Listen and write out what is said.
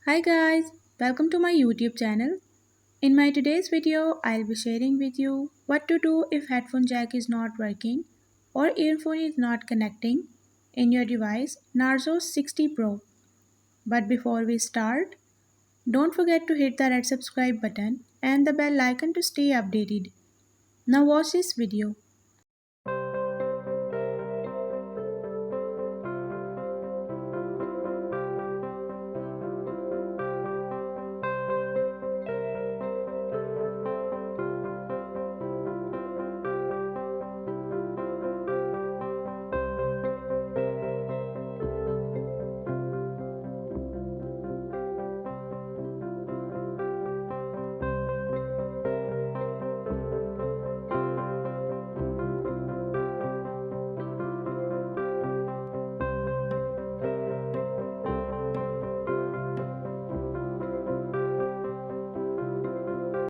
Hi guys, welcome to my YouTube channel. In my today's video, I'll be sharing with you what to do if headphone jack is not working or earphone is not connecting in your device Narzo 60 Pro. But before we start, don't forget to hit the red subscribe button and the bell icon to stay updated. Now watch this video.